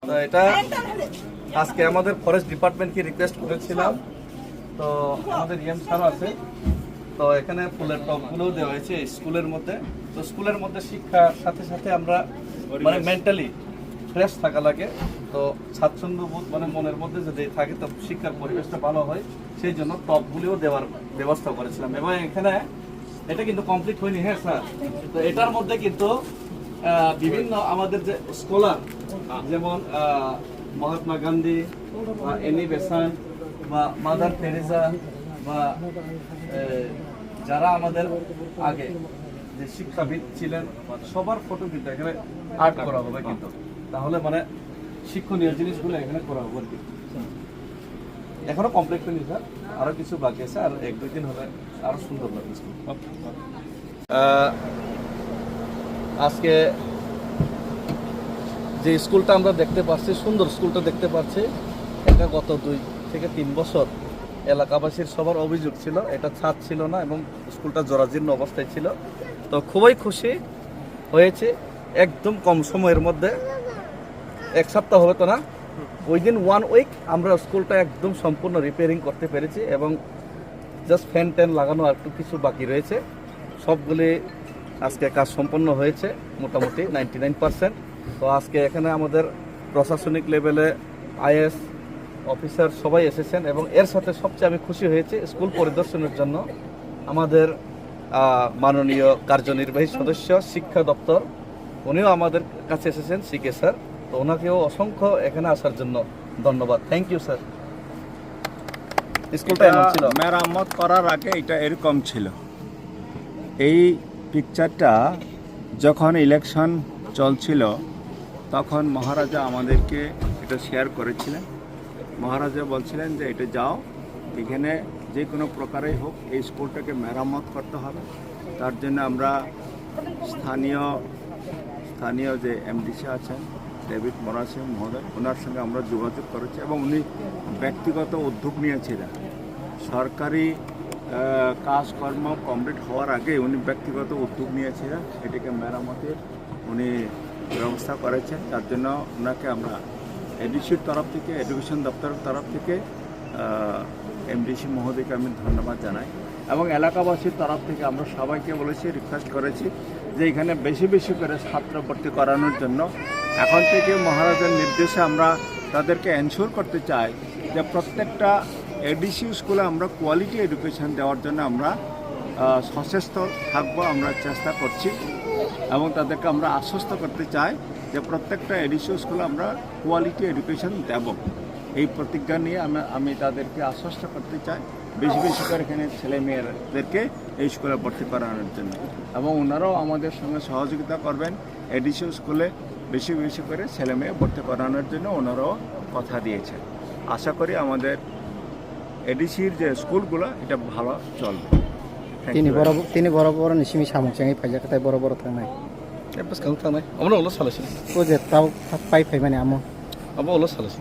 তো এটা আজকে আমাদের ফরেস্ট ডিপার্টমেন্টকে রিকোয়েস্ট করেছিলাম। তো আমাদের ইএম স্যার আছে, তো এখানে ফুলের টবগুলোও দেওয়া হয়েছে স্কুলের মধ্যে। তো স্কুলের মধ্যে শিক্ষার সাথে সাথে আমরা মানে মেন্টালি ফ্রেশ থাকা লাগে। তো স্বাচ্ছন্দ্য বোধ মানে মনের মধ্যে যদি থাকে তো শিক্ষার পরিবেশটা ভালো হয়, সেই জন্য টবগুলিও দেওয়ার ব্যবস্থা করেছিলাম। এবং এখানে এটা কিন্তু কমপ্লিট হয়নি, হ্যাঁ স্যার। তো এটার মধ্যে কিন্তু বিভিন্ন আমাদের যে স্কলার, যেমন মহাত্মা গান্ধী বা এনি বেসান্ট বা মাদার তেরেসা বা যারা আমাদের আগে যে শিক্ষাবিদ ছিলেন সবার ফটো কিন্তু এখানে আর্ট করা হবে কিন্তু, তাহলে মানে শিক্ষণীয় জিনিসগুলো এখানে করা হবে আর কি। এখনো কমপ্লিট হয়নি স্যার, আরো কিছু বাকি আছে, আর এক দুই দিন হলে আরো সুন্দর লাগবে। আজকে যে স্কুলটা আমরা দেখতে পাচ্ছি, সুন্দর স্কুলটা দেখতে পাচ্ছি, এটা গত 2 থেকে 3 বছর এলাকাবাসীর সবার অভিযোগ ছিল এটা ছাদ ছিল না এবং স্কুলটা জরাজীর্ণ অবস্থায় ছিল। তো খুবই খুশি হয়েছে, একদম কম সময়ের মধ্যে 1 সপ্তাহ হবে তো না, উইদিন 1 উইক আমরা স্কুলটা একদম সম্পূর্ণ রিপেয়ারিং করতে পেরেছি এবং জাস্ট ফ্যান ট্যান লাগানো আর একটু কিছু বাকি রয়েছে। সবগুলি আজকে কাজ সম্পন্ন হয়েছে মোটামুটি 99%। তো আজকে এখানে আমাদের প্রশাসনিক লেভেলে আইএস অফিসার সবাই এসেছেন এবং এর সাথে সবচেয়ে আমি খুশি হয়েছি স্কুল পরিদর্শনের জন্য আমাদের মাননীয় কার্যনির্বাহী সদস্য শিক্ষা দপ্তর, উনিও আমাদের কাছে এসেছেন, সিকে স্যার। তো ওনাকেও অসংখ্য এখানে আসার জন্য ধন্যবাদ। Thank you sir. স্কুলটা এমন ছিল, মেরামত করার আগে এটা এরকম ছিল। এই পিকচারটা যখন ইলেকশন চলছিল তখন মহারাজা আমাদেরকে এটা শেয়ার করেছিলেন। মহারাজা বলছিলেন যে এটা যাও, এখানে যে কোনো প্রকারেই হোক এই স্কুলটাকে মেরামত করতে হবে। তার জন্য আমরা স্থানীয় যে এমডিসি আছেন ডেভিড মরাসি মহোদয়, ওনার সঙ্গে আমরা যোগাযোগ করেছি এবং উনি ব্যক্তিগত উদ্যোগ নিয়েছিলেন। সরকারি কাজকর্ম কমপ্লিট হওয়ার আগে উনি ব্যক্তিগত উদ্যোগ নিয়েছিলেন, এটাকে মেরামতের উনি ব্যবস্থা করেছেন। তার জন্য ওনাকে আমরা এডিসির তরফ থেকে, এডুকেশন দপ্তরের তরফ থেকে এমডিসি মহোদয়কে আমি ধন্যবাদ জানাই এবং এলাকাবাসীর তরফ থেকে আমরা সবাইকে বলেছি, রিকোয়েস্ট করেছি যে এখানে বেশি বেশি করে ছাত্র ভর্তি করানোর জন্য। এখন থেকে মহারাজার নির্দেশে আমরা তাদেরকে এনশিওর করতে চাই যে প্রত্যেকটা এডিসি স্কুলে আমরা কোয়ালিটি এডুকেশন দেওয়ার জন্য আমরা সচেষ্ট থাকবো, আমরা চেষ্টা করছি এবং তাদেরকে আমরা আশ্বস্ত করতে চাই যে প্রত্যেকটা এডিসি স্কুলে আমরা কোয়ালিটি এডুকেশন দেব। এই প্রতিজ্ঞা নিয়ে আমি তাদেরকে আশ্বস্ত করতে চাই বেশি বেশি করে এখানে ছেলে মেয়েদেরকে এই স্কুলে ভর্তি করানোর জন্য এবং ওনারাও আমাদের সঙ্গে সহযোগিতা করবেন এডিসি স্কুলে বেশি বেশি করে ছেলে মেয়ে ভর্তি করানোর জন্য ওনারাও কথা দিয়েছেন। আশা করি আমাদের এডিসির যে স্কুলগুলো এটা ভালো চলবে। তিনি বড় বড় নিশিমি সামুচাঙি ফাইজাকাতায় বড় বড় থানায় এবার কাউন্ট নাই, আমরা ওলো সালাইছি, ও যে তাও পাই ফাই মানে আমো আমরা ওলো সালাইছি।